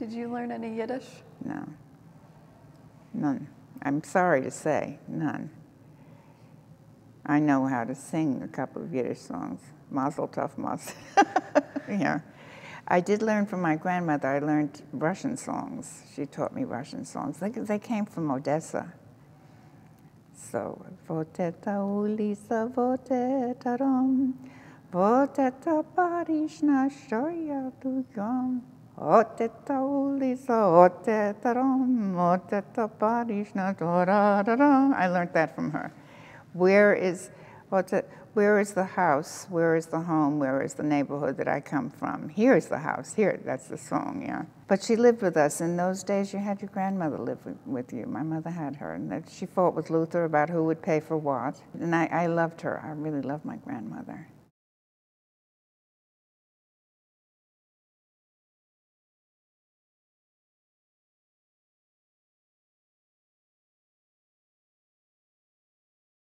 Did you learn any Yiddish? No. None. I'm sorry to say, none. I know how to sing a couple of Yiddish songs. Mazel tov, mazel. Yeah. I did learn from my grandmother. I learned Russian songs. She taught me Russian songs. They came from Odessa. So, voteta ulisa, voteta rom, voteta parishna shoya dugam, voteta ulisa, voteta rom, voteta parishna da. I learned that from her. Where is the house? Where is the home? Where is the neighborhood that I come from? Here is the house. Here, that's the song, yeah. But she lived with us. In those days, you had your grandmother live with you. My mother had her, and she fought with Luther about who would pay for what. And I loved her. I really loved my grandmother.